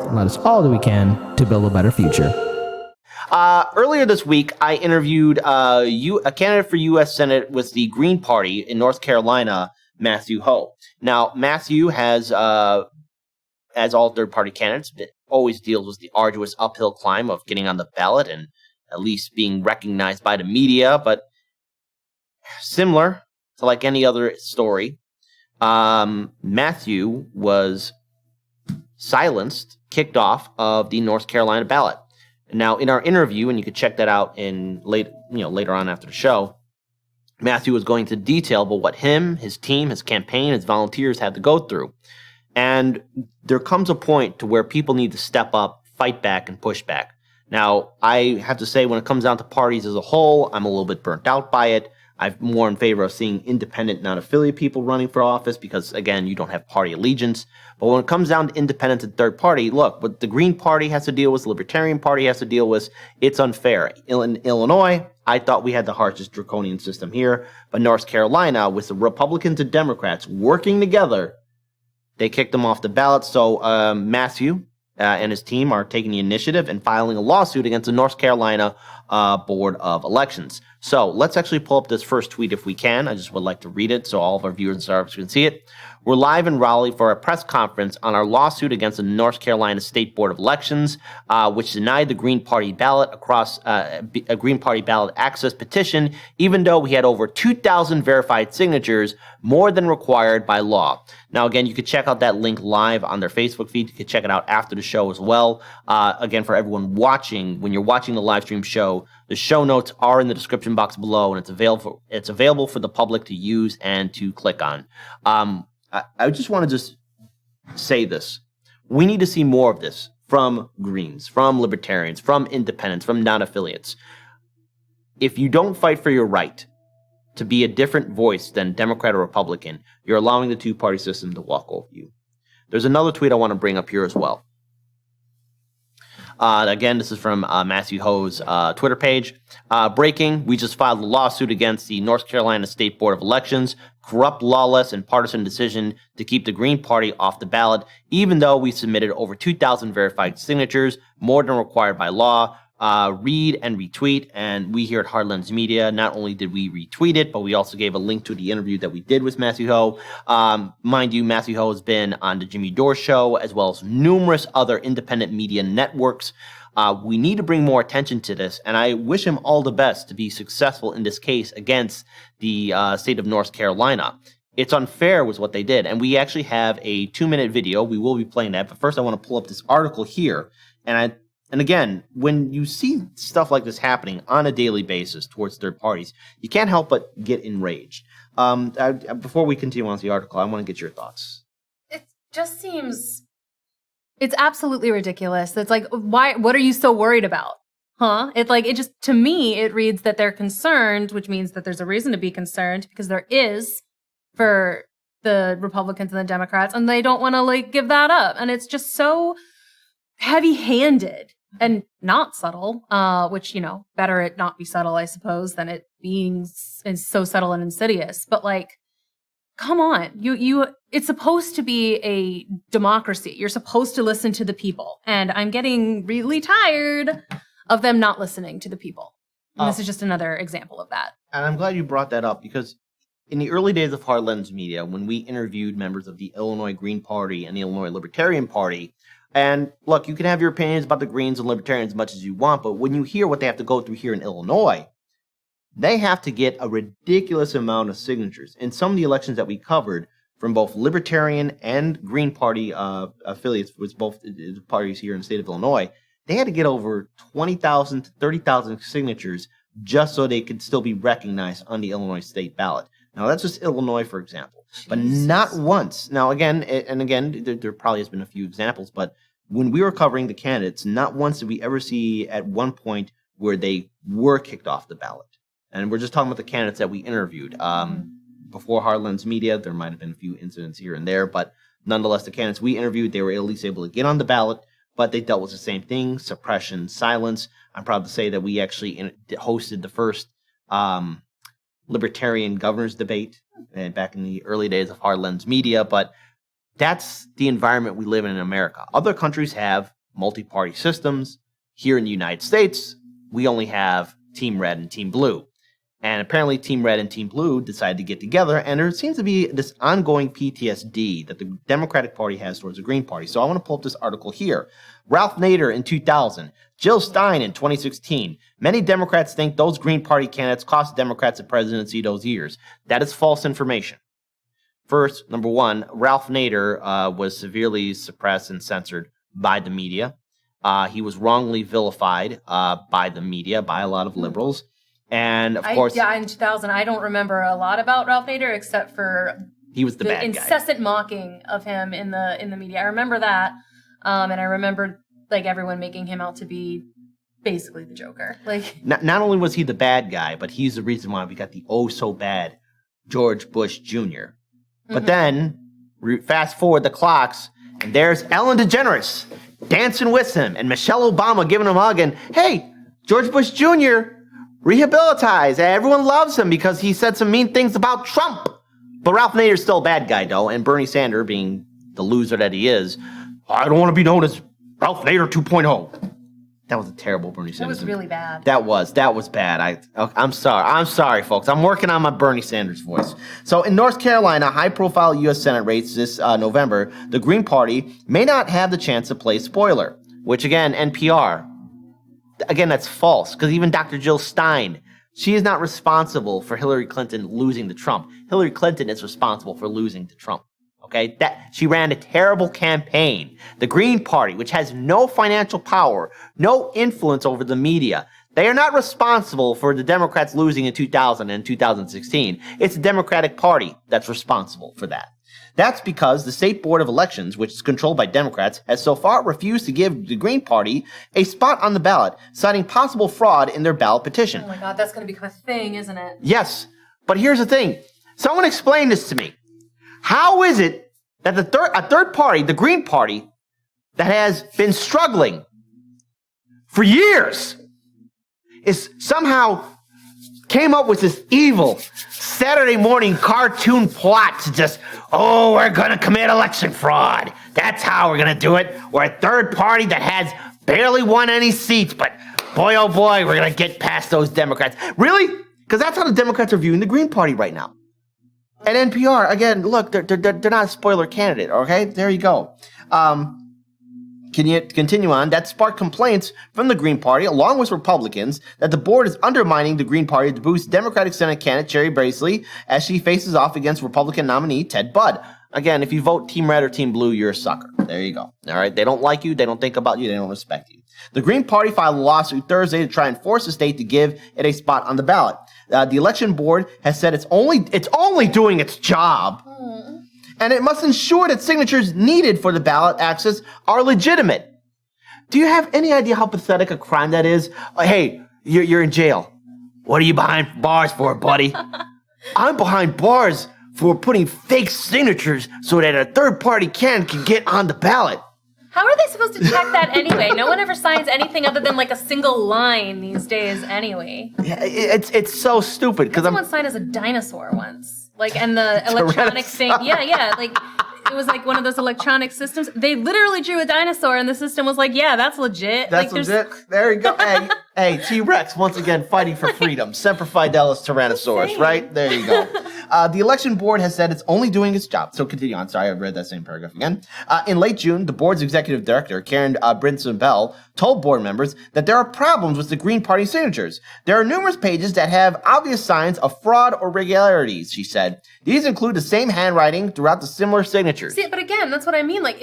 and let us all do we can to build a better future. Earlier this week, I interviewed a candidate for U.S. Senate with the Green Party in North Carolina, Matthew Hoh. Now, Matthew has, as all third-party candidates, always deals with the arduous uphill climb of getting on the ballot and at least being recognized by the media, but similar to like any other story, Matthew was silenced, kicked off of the North Carolina ballot. Now, in our interview, and you could check that out later on after the show, Matthew was going to detail about what him, his team, his campaign, his volunteers had to go through. And there comes a point to where people need to step up, fight back, and push back. Now, I have to say, when it comes down to parties as a whole, I'm a little bit burnt out by it. I'm more in favor of seeing independent, non-affiliate people running for office because, again, you don't have party allegiance. But when it comes down to independent and third party, look, what the Green Party has to deal with, the Libertarian Party has to deal with, it's unfair. In Illinois, I thought we had the harshest draconian system here. But North Carolina, with the Republicans and Democrats working together, they kicked them off the ballot. So Matthew and his team are taking the initiative and filing a lawsuit against the North Carolina Board of Elections. So let's actually pull up this first tweet if we can. I just would like to read it so all of our viewers and subscribers can see it. We're live in Raleigh for a press conference on our lawsuit against the North Carolina State Board of Elections, which denied the Green Party ballot a Green Party ballot access petition, even though we had over 2,000 verified signatures, more than required by law. Now, again, you could check out that link live on their Facebook feed. You could check it out after the show as well. Again, for everyone watching, when you're watching the live stream show, the show notes are in the description box below, and it's available for the public to use and to click on. I just want to just say this. We need to see more of this from Greens, from Libertarians, from Independents, from non-affiliates. If you don't fight for your right to be a different voice than Democrat or Republican, you're allowing the two-party system to walk over you. There's another tweet I want to bring up here as well. Again, this is from Matthew Hoh's Twitter page. Breaking, we just filed a lawsuit against the North Carolina State Board of Elections. Corrupt, lawless, and partisan decision to keep the Green Party off the ballot, even though we submitted over 2,000 verified signatures, more than required by law. Read and retweet, and we here at Heartlands Media, not only did we retweet it, but we also gave a link to the interview that we did with Matthew Hoh. Mind you, Matthew Hoh has been on the Jimmy Dore Show, as well as numerous other independent media networks. We need to bring more attention to this, and I wish him all the best to be successful in this case against the state of North Carolina. It's unfair was what they did, and we actually have a 2-minute video. We will be playing that, but first I want to pull up this article here, And again, when you see stuff like this happening on a daily basis towards third parties, you can't help but get enraged. Before we continue on with the article, I want to get your thoughts. It just seems, it's absolutely ridiculous. It's like, why? What are you so worried about? Huh? To me, it reads that they're concerned, which means that there's a reason to be concerned, because there is for the Republicans and the Democrats, and they don't want to give that up. And it's just so heavy-handed. And not subtle, which, better it not be subtle, I suppose, than it being so subtle and insidious. But come on, it's supposed to be a democracy. You're supposed to listen to the people. And I'm getting really tired of them not listening to the people. And this is just another example of that. And I'm glad you brought that up, because in the early days of Heartlands Media, when we interviewed members of the Illinois Green Party and the Illinois Libertarian Party, and look, you can have your opinions about the Greens and Libertarians as much as you want, but when you hear what they have to go through here in Illinois, they have to get a ridiculous amount of signatures. In some of the elections that we covered, from both Libertarian and Green Party affiliates with both parties here in the state of Illinois, they had to get over 20,000 to 30,000 signatures just so they could still be recognized on the Illinois state ballot. Now, that's just Illinois, for example. Jesus. But not once. Now, again, there probably has been a few examples, but when we were covering the candidates, not once did we ever see at one point where they were kicked off the ballot. And we're just talking about the candidates that we interviewed. Before Heartlands Media, there might have been a few incidents here and there, but nonetheless, the candidates we interviewed, they were at least able to get on the ballot, but they dealt with the same thing, suppression, silence. I'm proud to say that we actually hosted the first libertarian governors debate back in the early days of Heartlands Media, but that's the environment we live in America. Other countries have multi-party systems. Here in the United States, we only have Team Red and Team Blue. And apparently Team Red and Team Blue decided to get together, and there seems to be this ongoing PTSD that the Democratic Party has towards the Green Party. So I want to pull up this article here. Ralph Nader in 2000, Jill Stein in 2016. Many Democrats think those Green Party candidates cost Democrats the presidency those years. That is false information. First, number one, Ralph Nader was severely suppressed and censored by the media. He was wrongly vilified by the media, by a lot of liberals. And of course, in 2000, I don't remember a lot about Ralph Nader except for he was the bad guy. Incessant mocking of him in the media. I remember that, and I remember like everyone making him out to be basically the Joker. Like, not only was he the bad guy, but he's the reason why we got the oh so bad George Bush Jr. But then fast forward the clocks, and there's Ellen DeGeneres dancing with him, and Michelle Obama giving him a hug, and hey, George Bush Jr. rehabilitized. Everyone loves him because he said some mean things about Trump. But Ralph Nader's still a bad guy, though, and Bernie Sanders, being the loser that he is, I don't want to be known as Ralph Nader 2.0. That was a terrible Bernie Sanders. That was really bad. That was bad. I'm sorry, folks. I'm working on my Bernie Sanders voice. So in North Carolina, high-profile U.S. Senate race this November, the Green Party may not have the chance to play spoiler, which, again, NPR. Again, that's false, because even Dr. Jill Stein, she is not responsible for Hillary Clinton losing to Trump. Hillary Clinton is responsible for losing to Trump. Okay, she ran a terrible campaign. The Green Party, which has no financial power, no influence over the media, they are not responsible for the Democrats losing in 2000 and 2016. It's the Democratic Party that's responsible for that. That's because the State Board of Elections, which is controlled by Democrats, has so far refused to give the Green Party a spot on the ballot, citing possible fraud in their ballot petition. Oh my God, that's going to become a thing, isn't it? Yes, but here's the thing. Someone explain this to me. How is it that a third party, the Green Party, that has been struggling for years, is somehow came up with this evil Saturday morning cartoon plot to just, we're going to commit election fraud. That's how we're going to do it. We're a third party that has barely won any seats, but boy, oh boy, we're going to get past those Democrats. Really? Because that's how the Democrats are viewing the Green Party right now. At NPR, again, look, they're not a spoiler candidate, okay? There you go. Can you continue on? That sparked complaints from the Green Party, along with Republicans, that the board is undermining the Green Party to boost Democratic Senate candidate Cherry Bracely as she faces off against Republican nominee Ted Budd. Again, if you vote Team Red or Team Blue, you're a sucker. There you go. All right? They don't like you. They don't think about you. They don't respect you. The Green Party filed a lawsuit Thursday to try and force the state to give it a spot on the ballot. The election board has said it's only doing its job, and it must ensure that signatures needed for the ballot access are legitimate. Do you have any idea how pathetic a crime that is? Hey, you're in jail. What are you behind bars for, buddy? I'm behind bars for putting fake signatures so that a third-party can get on the ballot. How are they supposed to check that anyway? No one ever signs anything other than like a single line these days anyway. Yeah, it's so stupid. Because someone signed as a dinosaur once. Like, and the electronic thing. Yeah. Like, it was like one of those electronic systems. They literally drew a dinosaur and the system was like, yeah, that's legit. That's like, legit. There you go. Hey, T-Rex, once again, fighting for freedom. Semper Fidelis Tyrannosaurus, right? There you go. The election board has said it's only doing its job. So continue on. Sorry, I read that same paragraph again. In late June, the board's executive director, Karen Brinson Bell, told board members that there are problems with the Green Party signatures. There are numerous pages that have obvious signs of fraud or irregularities, she said. These include the same handwriting throughout the similar signatures. See, but again, that's what I mean. Like,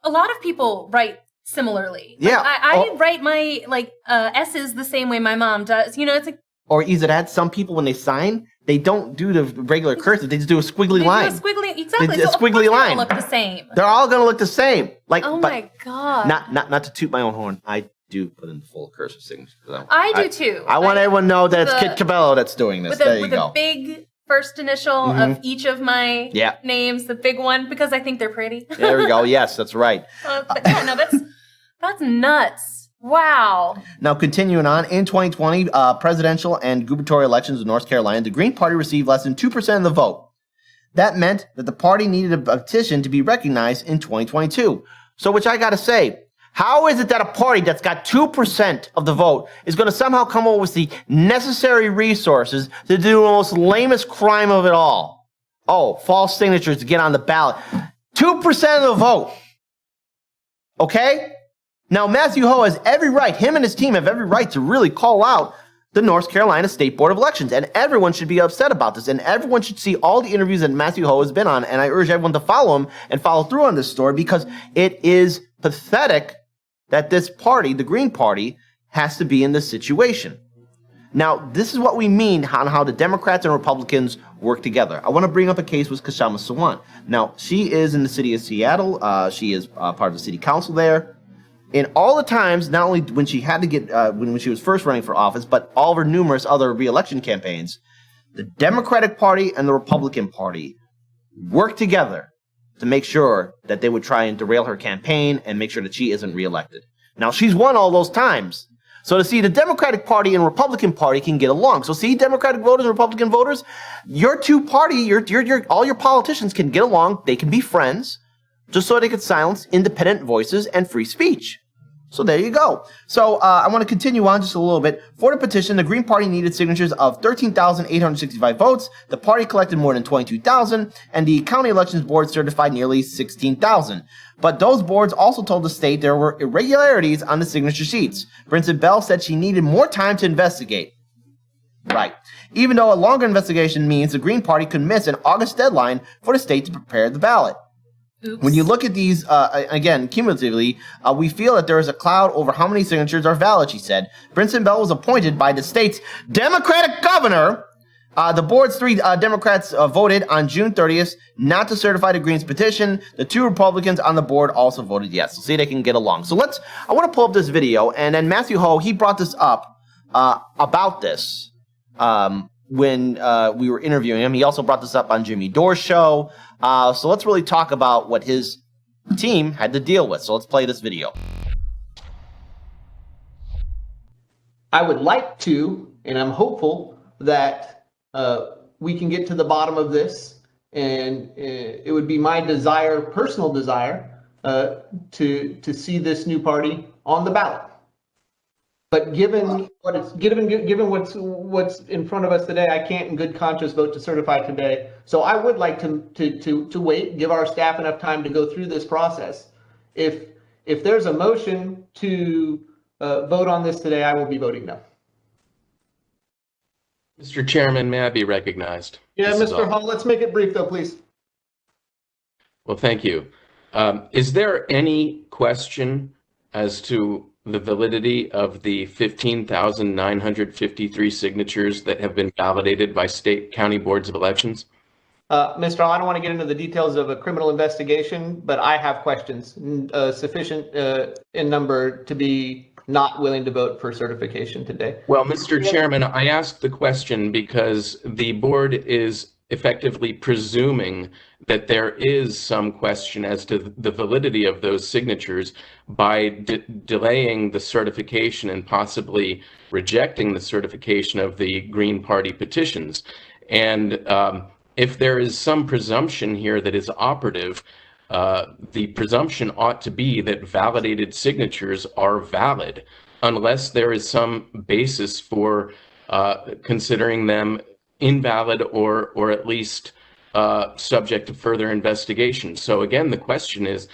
a lot of people write similarly. Like, yeah. I write my, S's the same way my mom does. You know, it's like... Or either that, some people, when they sign, they don't do the regular cursive. They just do a squiggly line. Exactly. So a squiggly line. They all look the same. They're all going to look the same. Like, oh my God. Not to toot my own horn. I do put in the full cursive signature. I do too. I want everyone to know that it's Kit Cabello that's doing this. There you go. With a big first initial of each of my names, the big one, because I think they're pretty. There we go. Yes, that's right. But yeah, no, that's nuts. Wow. Now, continuing on, in 2020 presidential and gubernatorial elections in North Carolina, the Green Party received less than 2% of the vote. That meant that the party needed a petition to be recognized in 2022. So, which I got to say, How is it that a party that's got 2% of the vote is going to somehow come up with the necessary resources to do the most lamest crime of it all? Oh, false signatures to get on the ballot. 2% of the vote. Okay? Now, Matthew Hoh has every right, him and his team have every right to really call out the North Carolina State Board of Elections. And everyone should be upset about this. And everyone should see all the interviews that Matthew Hoh has been on. And I urge everyone to follow him and follow through on this story because it is pathetic that this party, the Green Party, has to be in this situation. Now, this is what we mean on how the Democrats and Republicans work together. I want to bring up a case with Kshama Sawant. Now, she is in the city of Seattle. She is part of the city council there. In all the times, not only when she had to get, when she was first running for office, but all of her numerous other re-election campaigns, the Democratic Party and the Republican Party worked together to make sure that they would try and derail her campaign and make sure that she isn't reelected. Now, she's won all those times. So to see the Democratic Party and Republican Party can get along. So see, Democratic voters and Republican voters, your two party, all your politicians can get along. They can be friends just so they could silence independent voices and free speech. So there you go. So I want to continue on just a little bit. For the petition, the Green Party needed signatures of 13,865 votes. The party collected more than 22,000, and the county elections board certified nearly 16,000. But those boards also told the state there were irregularities on the signature sheets. Brinson Bell said she needed more time to investigate. Right. Even though a longer investigation means the Green Party could miss an August deadline for the state to prepare the ballot. Oops. When you look at these, again, cumulatively, we feel that there is a cloud over how many signatures are valid, she said. Brinson Bell was appointed by the state's Democratic governor. The board's three Democrats voted on June 30th not to certify the Greens petition. The two Republicans on the board also voted yes. So see, they can get along. So I want to pull up this video, and then Matthew Hoh, he brought this up about this when we were interviewing him. He also brought this up on Jimmy Dore's show. So let's really talk about what his team had to deal with. So let's play this video. I would like to, and I'm hopeful that we can get to the bottom of this, and it would be my desire, personal desire, to see this new party on the ballot. But given what's in front of us today, I can't in good conscience vote to certify today. So I would like to wait, give our staff enough time to go through this process. If there's a motion to vote on this today, I will be voting no. Mr. Chairman, may I be recognized? Yeah, Mr. Hall, let's make it brief though, please. Well, thank you. Is there any question as to the validity of the 15,953 signatures that have been validated by state county boards of elections? Mr. Hall, I don't want to get into the details of a criminal investigation, but I have questions sufficient in number to be not willing to vote for certification today. Well, Mr. Chairman, I asked the question because the board is effectively presuming that there is some question as to the validity of those signatures by delaying the certification and possibly rejecting the certification of the Green Party petitions. And if there is some presumption here that is operative, the presumption ought to be that validated signatures are valid, unless there is some basis for considering them invalid or at least subject to further investigation. So again, the question is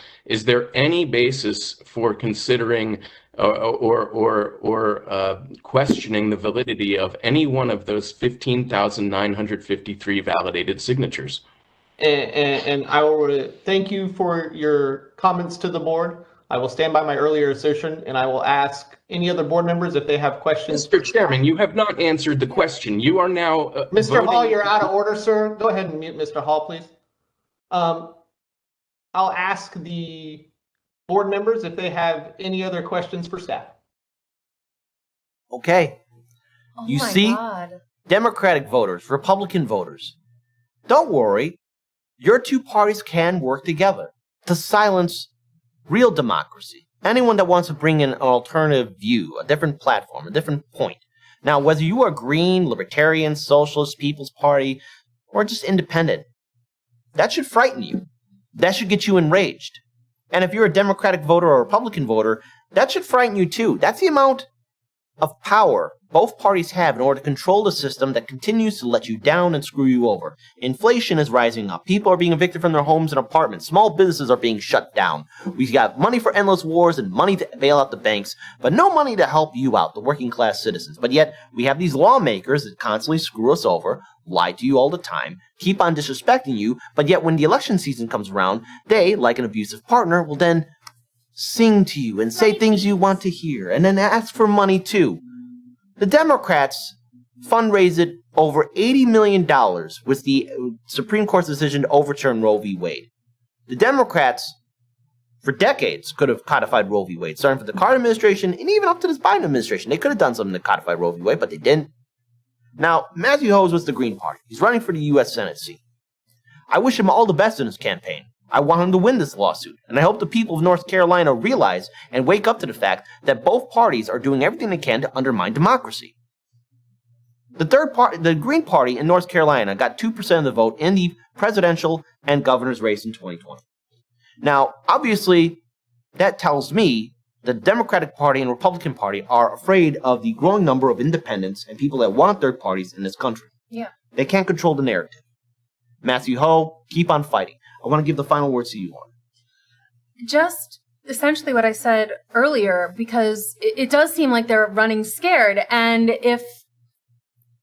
there any basis for considering or questioning the validity of any one of those 15,953 validated signatures? And I will thank you for your comments to the board. I will stand by my earlier assertion, and I will ask any other board members if they have questions. Mr. Chairman, you have not answered the question. You are now Mr. Hall, you're out of order, sir. Go ahead and mute Mr. Hall, please. I'll ask the board members if they have any other questions for staff. Okay. Oh You my see? God. Democratic voters, Republican voters, don't worry. Your two parties can work together to silence real democracy. Anyone that wants to bring in an alternative view, a different platform, a different point. Now, whether you are Green, Libertarian, Socialist, People's Party, or just independent, that should frighten you. That should get you enraged. And if you're a Democratic voter or a Republican voter, That should frighten you too. That's the amount of power both parties have in order to control the system that continues to let you down and screw you over. Inflation is rising up. People are being evicted from their homes and apartments. Small businesses are being shut down. We've got money for endless wars and money to bail out the banks, but no money to help you out, the working class citizens. But yet, we have these lawmakers that constantly screw us over, lie to you all the time, keep on disrespecting you, but yet when the election season comes around, they, like an abusive partner, will then sing to you and say things you want to hear, and then ask for money too. The Democrats fundraised over $80 million with the Supreme Court's decision to overturn Roe v. Wade. The Democrats, for decades, could have codified Roe v. Wade, starting from the Carter administration and even up to this Biden administration. They could have done something to codify Roe v. Wade, but they didn't. Now, Matthew Hoh was the Green Party. He's running for the U.S. Senate seat. I wish him all the best in his campaign. I want him to win this lawsuit, and I hope the people of North Carolina realize and wake up to the fact that both parties are doing everything they can to undermine democracy. The Green Party in North Carolina got 2% of the vote in the presidential and governor's race in 2020. Now, obviously, that tells me the Democratic Party and Republican Party are afraid of the growing number of independents and people that want third parties in this country. Yeah. They can't control the narrative. Matthew Hoh, keep on fighting. I want to give the final words to you, Lauren. Just essentially what I said earlier, because it does seem like they're running scared. And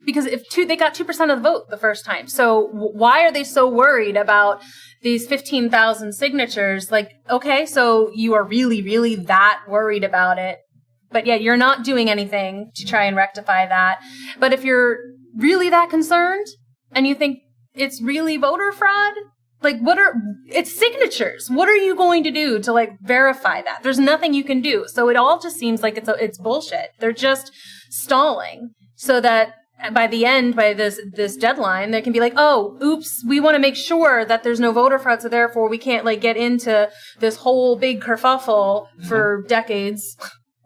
because they got 2% of the vote the first time. So why are they so worried about these 15,000 signatures? Like, okay, so you are really, really that worried about it, but yet you're not doing anything to try and rectify that. But if you're really that concerned and you think it's really voter fraud, like, it's signatures. What are you going to do to, like, verify that? There's nothing you can do. So it all just seems like it's bullshit. They're just stalling so that by the end, by this deadline, they can be like, oh, oops, we want to make sure that there's no voter fraud, so therefore we can't, like, get into this whole big kerfuffle for decades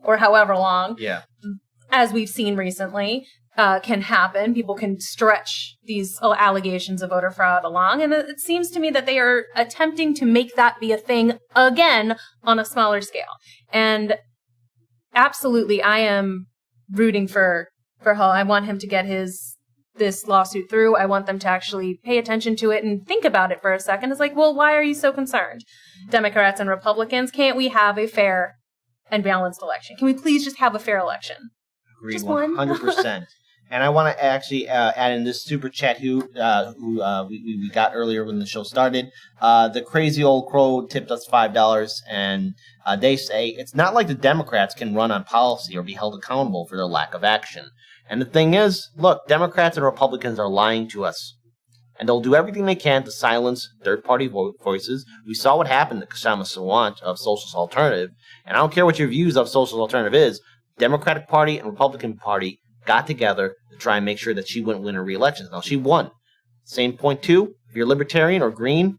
or however long. Yeah. As we've seen recently. Can happen. People can stretch these allegations of voter fraud along. And it seems to me that they are attempting to make that be a thing again on a smaller scale. And absolutely, I am rooting for Hoh. I want him to get this lawsuit through. I want them to actually pay attention to it and think about it for a second. It's like, well, why are you so concerned? Democrats and Republicans, can't we have a fair and balanced election? Can we please just have a fair election? Agree, Just one. 100%. And I want to actually add in this super chat who we got earlier when the show started. The crazy old crow tipped us $5, and they say it's not like the Democrats can run on policy or be held accountable for their lack of action. And the thing is, look, Democrats and Republicans are lying to us, and they'll do everything they can to silence third-party voices. We saw what happened to Kshama Sawant of Socialist Alternative, and I don't care what your views of Socialist Alternative is. Democratic Party and Republican Party got together to try and make sure that she wouldn't win her re-elections. Now, she won. Same point, too. If you're libertarian or green,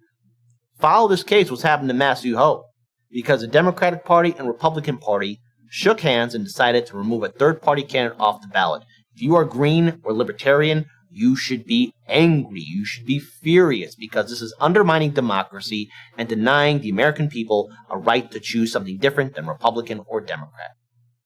follow this case, what's happened to Matthew Hoh. Because the Democratic Party and Republican Party shook hands and decided to remove a third-party candidate off the ballot. If you are green or libertarian, you should be angry. You should be furious because this is undermining democracy and denying the American people a right to choose something different than Republican or Democrat.